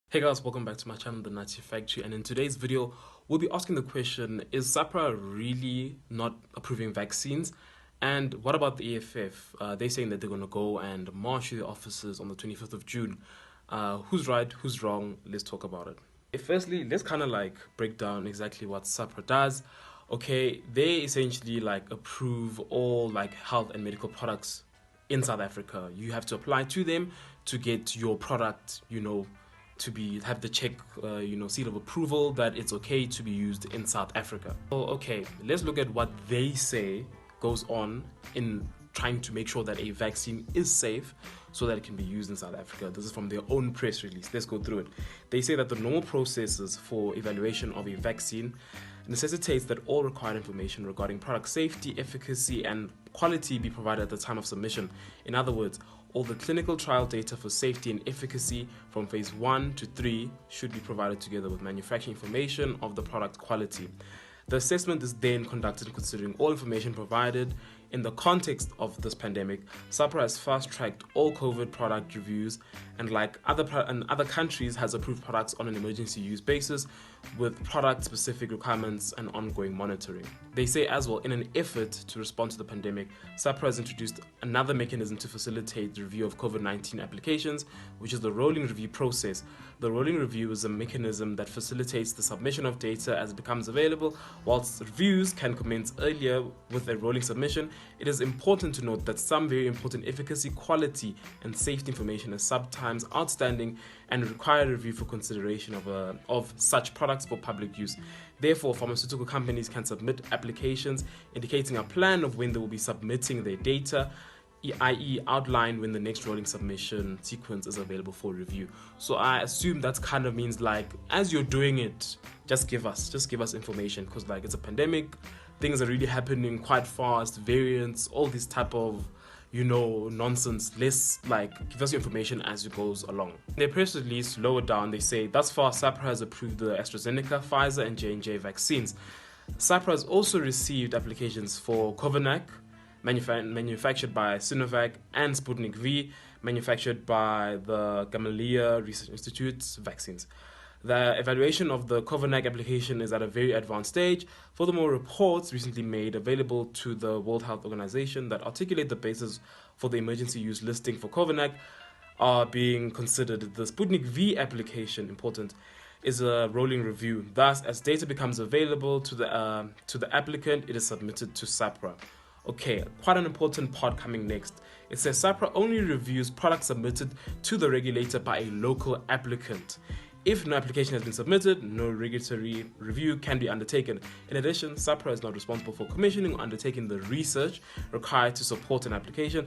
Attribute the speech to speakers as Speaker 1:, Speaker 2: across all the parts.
Speaker 1: Hey guys, welcome back to my channel, The Nazi Factory, and in today's video, we'll be asking the question, is SAHPRA really not approving vaccines? And what about the EFF? They're saying that they're going to go and march to the offices on the 25th of June. Who's right, who's wrong? Let's talk about it. Firstly, let's kind of like break down exactly what SAHPRA does. Okay, they essentially like approve all like health and medical products in South Africa. You have to apply to them to get your product, to be have the check, seal of approval that it's okay to be used in South Africa. So, okay, let's look at what they say goes on in trying to make sure that a vaccine is safe so that it can be used in South Africa. This is from their own press release. Let's go through it. They say that the normal processes for evaluation of a vaccine necessitates that all required information regarding product safety, efficacy, and quality be provided at the time of submission. In other words, all the clinical trial data for safety and efficacy from phase 1 to 3 should be provided together with manufacturing information of the product quality. The assessment is then conducted considering all information provided. In the context of this pandemic, SAHPRA has fast-tracked all COVID product reviews and like other countries has approved products on an emergency use basis with product-specific requirements and ongoing monitoring. They say as well, in an effort to respond to the pandemic, SAHPRA has introduced another mechanism to facilitate the review of COVID-19 applications, which is the rolling review process. The rolling review is a mechanism that facilitates the submission of data as it becomes available. Whilst reviews can commence earlier with a rolling submission, it is important to note that some very important efficacy, quality, and safety information is sometimes outstanding and require review for consideration of such products for public use. Therefore, pharmaceutical companies can submit applications indicating a plan of when they will be submitting their data, i.e. outline when the next rolling submission sequence is available for review. So I assume that kind of means like, as you're doing it, just give us information, because like it's a pandemic, things are really happening quite fast, variants, all this type of nonsense. Let's like give us your information as it goes along. In their press release lower down, they say thus far SAHPRA has approved the AstraZeneca, Pfizer, and J&J vaccines. SAHPRA has also received applications for Covaxin, manufactured by Sinovac, and Sputnik V, manufactured by the Gamaleya Research Institute's vaccines. The evaluation of the Covaxin application is at a very advanced stage. Furthermore, reports recently made available to the World Health Organization that articulate the basis for the emergency use listing for Covaxin are being considered. The Sputnik V application, important, is a rolling review. Thus, as data becomes available to the applicant, it is submitted to SAHPRA. Okay, quite an important part coming next. It says SAHPRA only reviews products submitted to the regulator by a local applicant. If no application has been submitted, no regulatory review can be undertaken. In addition, SAHPRA is not responsible for commissioning or undertaking the research required to support an application.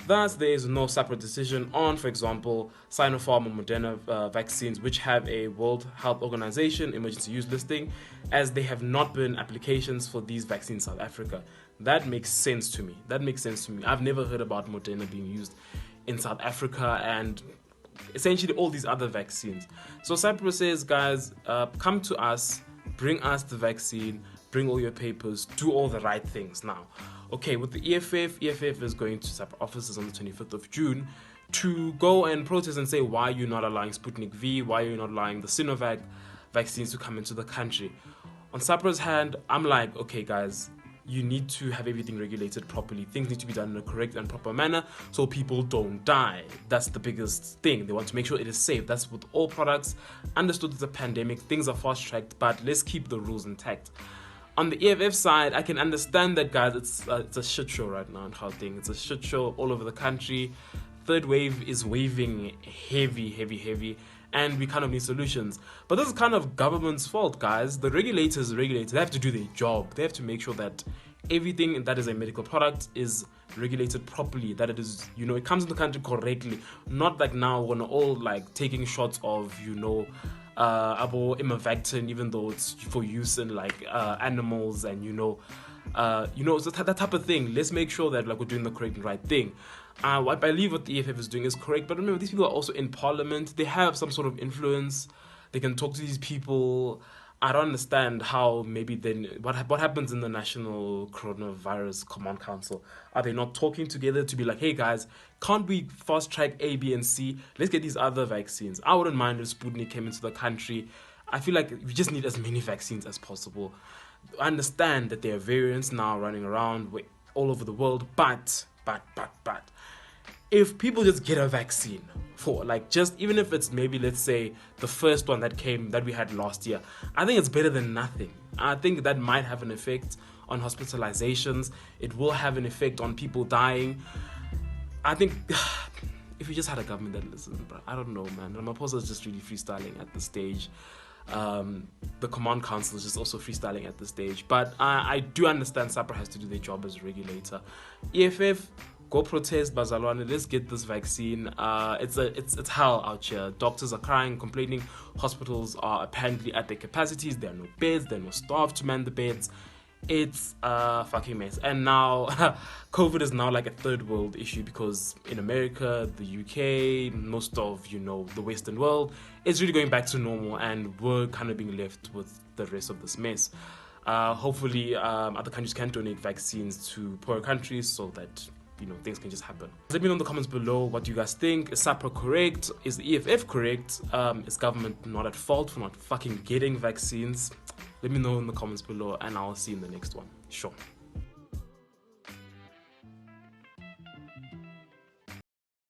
Speaker 1: Thus, there is no SAHPRA decision on, for example, Sinopharm or Moderna vaccines, which have a World Health Organization emergency use listing, as they have not been applications for these vaccines in South Africa. That makes sense to me. I've never heard about Moderna being used in South Africa and essentially all these other vaccines. So SAHPRA says, guys, come to us, bring us the vaccine, bring all your papers, do all the right things now. Okay, with the EFF is going to SAHPRA offices on the 25th of June to go and protest and say, why are you not allowing Sputnik V, why are you not allowing the Sinovac vaccines to come into the country? On SAHPRA's hand, I'm like, okay guys, you need to have everything regulated properly. Things need to be done in a correct and proper manner so people don't die. That's the biggest thing. They want to make sure it is safe. That's with all products. Understood it's a pandemic. Things are fast-tracked, but let's keep the rules intact. On the EFF side, I can understand that, guys, it's a shit show right now in Gauteng. It's a shit show all over the country. Third wave is waving heavy. And we kind of need solutions. But this is kind of government's fault, guys. The regulators, they have to do their job. They have to make sure that everything that is a medical product is regulated properly, that it is, it comes in the country correctly. Not like now when we're all like taking shots of, abo imavactin, even though it's for use in like animals and so that type of thing. Let's make sure that like we're doing the correct and right thing. I believe what the EFF is doing is correct, but remember, these people are also in parliament. They have some sort of influence. They can talk to these people. I don't understand how maybe then what happens in the National Coronavirus Command Council? Are they not talking together to be like, hey guys, can't we fast track A, B, and C? Let's get these other vaccines. I wouldn't mind if Sputnik came into the country. I feel like we just need as many vaccines as possible. I understand that there are variants now running around all over the world, but if people just get a vaccine for like just even if it's maybe let's say the first one that we had last year, I think it's better than nothing. I think that might have an effect on hospitalizations. It will have an effect on people dying. I think if we just had a government that listens, bro, I don't know, man. Ramaphosa is just really freestyling at this stage. The command council is just also freestyling at this stage, but I do understand SAHPRA has to do their job as a regulator. EFF, go protest, bazalwane. Let's get this vaccine. It's hell out here. Doctors are crying, complaining. Hospitals are apparently at their capacities. There are no beds. There are no staff to man the beds. It's a fucking mess. And now COVID is now like a third world issue because in America, the UK, most of the Western world, it's really going back to normal, and we're kind of being left with the rest of this mess. Hopefully, other countries can donate vaccines to poorer countries so that things can just happen. Let me know in the comments below what you guys think. Is SAHPRA correct? Is the EFF correct? Is government not at fault for not fucking getting vaccines? Let me know in the comments below, and I'll see you in the next one. Sure.